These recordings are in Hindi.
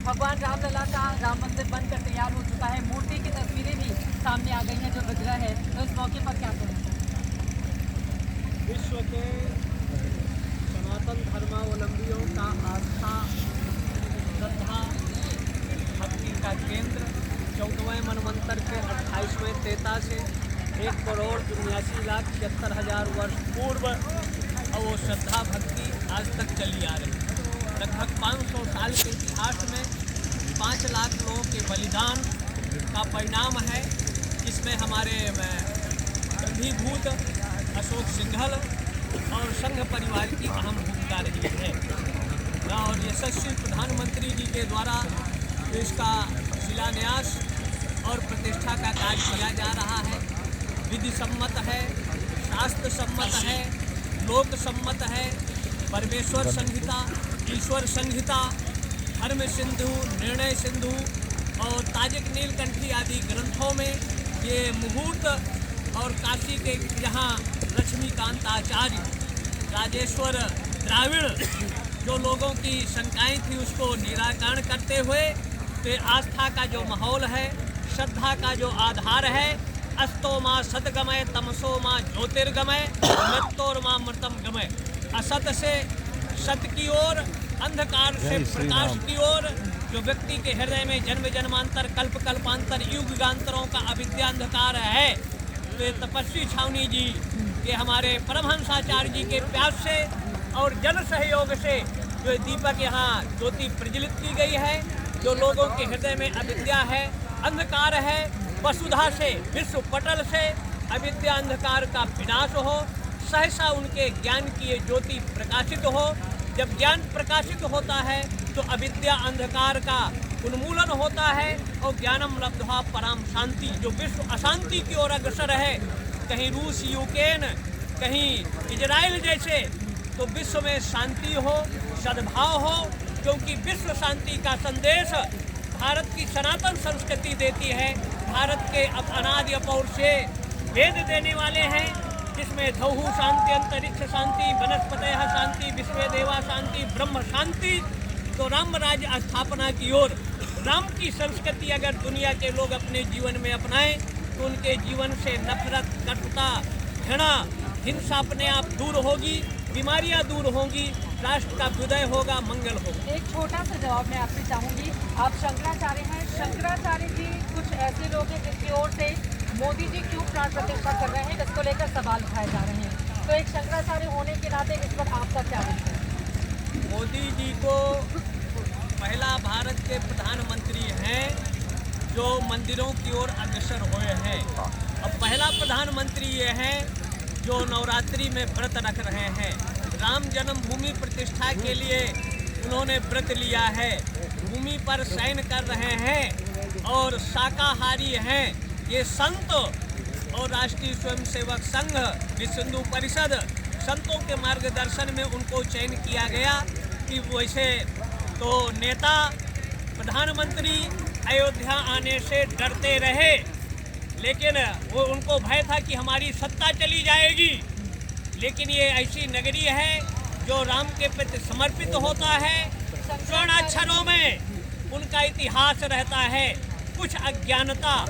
भगवान रामलला का राम मंदिर बनकर तैयार हो चुका है, मूर्ति की तस्वीरें भी सामने आ गई हैं जो विग्रह है, तो इस मौके पर क्या कहना चाहेंगे? विश्व के सनातन धर्मावलंबियों का आस्था, श्रद्धा, भक्ति का केंद्र 14वें मनवंतर के 28वें तेता से 1,79,76,000 वर्ष पूर्व और वो श्रद्धा भक्ति आज तक चली आ रही है। लगभग 500 साल के इतिहास में 5 लाख लोगों के बलिदान का परिणाम है, जिसमें हमारे गंभीरभूत अशोक सिंघल और संघ परिवार की अहम भूमिका रही है। और यशस्वी प्रधानमंत्री जी के द्वारा इसका शिलान्यास और प्रतिष्ठा का कार्य किया जा रहा है। विधि सम्मत है, शास्त्र सम्मत है, लोक सम्मत है। परमेश्वर संहिता, ईश्वर संहिता, धर्म सिंधु, निर्णय सिंधु और ताजिक नीलकंठी आदि ग्रंथों में ये मुहूर्त और काशी के यहाँ लक्ष्मीकांत आचार्य, राजेश्वर द्राविड़ जो लोगों की शंकाएं थी उसको निराकरण करते हुए तो आस्था का जो माहौल है, श्रद्धा का जो आधार है, अस्तो माँ सदगमय तमसो माँ ज्योतिर्गमय मृत्योर माँ मृतम गमय, असत से सत की ओर, अंधकार से प्रकाश की ओर, जो व्यक्ति के हृदय में जन्म जन्मांतर कल्प कल्पांतर युगांतरों का अविद्या अंधकार है, तो ये तपस्वी छावनी जी के हमारे परमहंसाचार्य जी के प्यास से और जन सहयोग से जो दीपक यहाँ ज्योति प्रज्वलित की गई है, जो लोगों के हृदय में अविद्या है, अंधकार है, वसुधा से, विश्व पटल से अविद्या अंधकार का विनाश हो, सहसा उनके ज्ञान की ये ज्योति प्रकाशित हो। जब ज्ञान प्रकाशित होता है तो अविद्या अंधकार का उन्मूलन होता है और ज्ञानम लब्ध्वा पराम शांति, जो विश्व अशांति की ओर अग्रसर है, कहीं रूस यूक्रेन, कहीं इजराइल जैसे, तो विश्व में शांति हो, सद्भाव हो, क्योंकि विश्व शांति का संदेश भारत की सनातन संस्कृति देती है। भारत के अनादि अपौर से वेद देने वाले हैं, जिसमें धौहु शांति, अंतरिक्ष शांति, वनस्पतयः शांति, विश्वे देवा शांति, ब्रह्म शांति। तो राम राज्य स्थापना की ओर राम की संस्कृति अगर दुनिया के लोग अपने जीवन में अपनाएं तो उनके जीवन से नफरत, कटुता, घृणा, हिंसा अपने आप दूर होगी, बीमारियां दूर होंगी, राष्ट्र का विजय होगा, मंगल होगा। एक छोटा सा जवाब मैं आपसे चाहूँगी, आप शंकराचार्य हैं, शंकराचार्य जी कुछ ऐसे लोग हैं जिसकी ओर से मोदी जी क्यों प्राण प्रतिष्ठा कर रहे हैं, इसको लेकर सवाल उठाए जा रहे हैं, तो एक शंकराचार्य होने के नाते इस पर आपका क्या है? मोदी जी को पहला भारत के प्रधानमंत्री हैं जो मंदिरों की ओर अग्रसर हुए हैं। अब पहला प्रधानमंत्री ये हैं जो नवरात्रि में व्रत रख रहे हैं। राम जन्मभूमि प्रतिष्ठा के लिए उन्होंने व्रत लिया है, भूमि पर शयन कर रहे हैं और शाकाहारी हैं। ये संत और राष्ट्रीय स्वयंसेवक संघ, विश्व हिंदू परिषद, संतों के मार्गदर्शन में उनको चयन किया गया कि वैसे तो नेता प्रधानमंत्री अयोध्या आने से डरते रहे, लेकिन वो उनको भय था कि हमारी सत्ता चली जाएगी। लेकिन ये ऐसी नगरी है जो राम के प्रति समर्पित होता है। स्वर्ण अक्षरों में उनका इतिहास रहता है। कुछ अज्ञानता,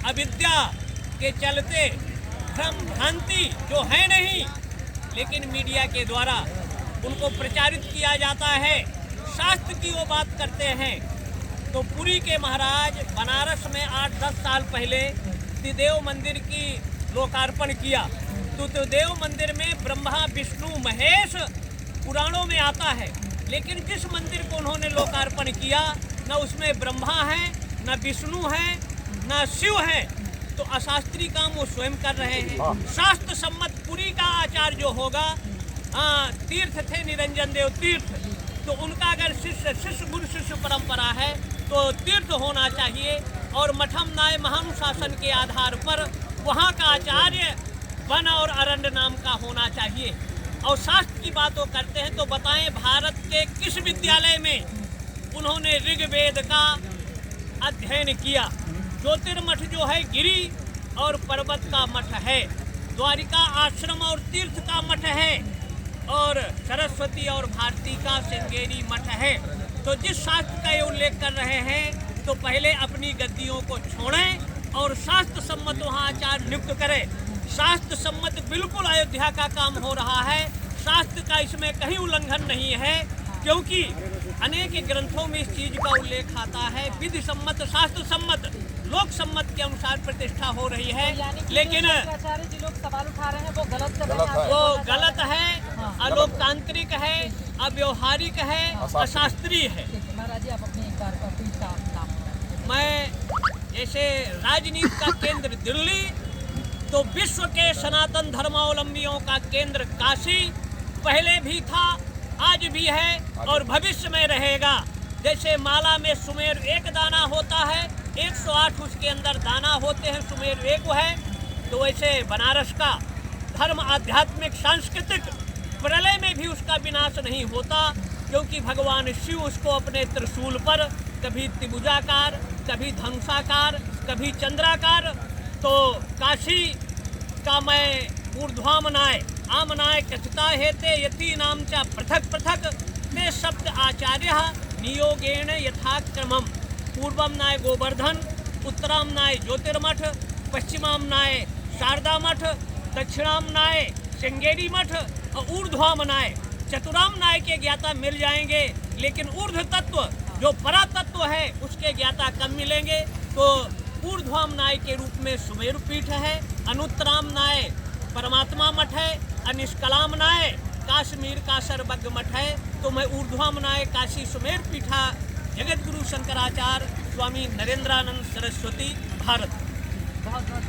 अविद्या के चलते भ्रम भ्रांति जो है नहीं, लेकिन मीडिया के द्वारा उनको प्रचारित किया जाता है, शास्त्र की वो बात करते हैं। तो पुरी के महाराज बनारस में 8-10 साल पहले त्रिदेव मंदिर की लोकार्पण किया। तो त्रिदेव मंदिर में ब्रह्मा विष्णु महेश पुराणों में आता है, लेकिन जिस मंदिर को उन्होंने लोकार्पण किया न उसमें ब्रह्मा है, न विष्णु है, न शिव है, तो अशास्त्रीय काम वो स्वयं कर रहे हैं। शास्त्र सम्मत पुरी का आचार्य जो होगा, तीर्थ थे निरंजन देव तीर्थ, तो उनका अगर शिष्य गुरु शिष्य परंपरा है तो तीर्थ होना चाहिए और मठम नाय महानुशासन के आधार पर वहाँ का आचार्य वन और अरण्य नाम का होना चाहिए। और शास्त्र की बातों करते हैं तो बताएं भारत के किस विद्यालय में उन्होंने ऋग्वेद का अध्ययन किया। ज्योतिर्मठ जो है गिरी और पर्वत का मठ है, द्वारिका आश्रम और तीर्थ का मठ है, और सरस्वती और भारती का श्रृंगेरी मठ है। तो जिस शास्त्र का ये उल्लेख कर रहे हैं तो पहले अपनी गद्दियों को छोड़ें और शास्त्र सम्मत वहाँ आचार्य नियुक्त करें। शास्त्र सम्मत बिल्कुल अयोध्या का काम हो रहा है। शास्त्र का इसमें कहीं उल्लंघन नहीं है, क्योंकि अनेक ग्रंथों में इस चीज का उल्लेख आता है। विधि सम्मत, शास्त्र सम्मत, लोक सम्मत के अनुसार प्रतिष्ठा हो रही है। लेकिन शंकराचार्य जी लोग सवाल उठा रहे हैं वो गलत कर रहे हैं, वो गलत है, अलोकतांत्रिक है, अव्यवहारिक है, अशास्त्रीय है। महाराज जी आप अपने एक बार प्लीज का नाम बताएं। मैं जैसे राजनीति का केंद्र दिल्ली, तो विश्व के सनातन धर्मावलंबियों का केंद्र काशी पहले भी था, आज भी है और भविष्य में रहेगा। जैसे माला में सुमेर एक दाना होता है, 108 उसके अंदर दाना होते हैं, सुमेर एक है। तो वैसे बनारस का धर्म आध्यात्मिक सांस्कृतिक प्रलय में भी उसका विनाश नहीं होता, क्योंकि भगवान शिव उसको अपने त्रिशूल पर कभी त्रिभुजाकार, कभी धनुषाकार, कभी चंद्राकार। तो काशी का मैं ऊर्ध्वामनाय आमनाय कथिता हेते यति नाम च पृथक पृथक ते सप्त आचार्य नियोगेन यथाक्रमम्। पूर्वमनाय गोवर्धन, उत्तरामनाय ज्योतिर्मठ, पश्चिमामनाय शारदा मठ, दक्षिणामनाय श्रृंगेरी मठ और ऊर्ध्वामनाय चतुरामनाय के ज्ञाता मिल जाएंगे, लेकिन ऊर्ध्व तत्व जो परा तत्व है उसके ज्ञाता कम मिलेंगे। तो ऊर्ध्वामनाय के रूप में सुमेरु पीठ है, अनुत्तरामनाय परमात्मा मठ है, अनिष्कलामनाय काश्मीर का सर्वज्ञ मठ है। तो मैं ऊर्ध्वामनाय काशी सुमेर पीठा जगत गुरु शंकराचार्य स्वामी नरेंद्रानंद सरस्वती भारत। बहुत बहुत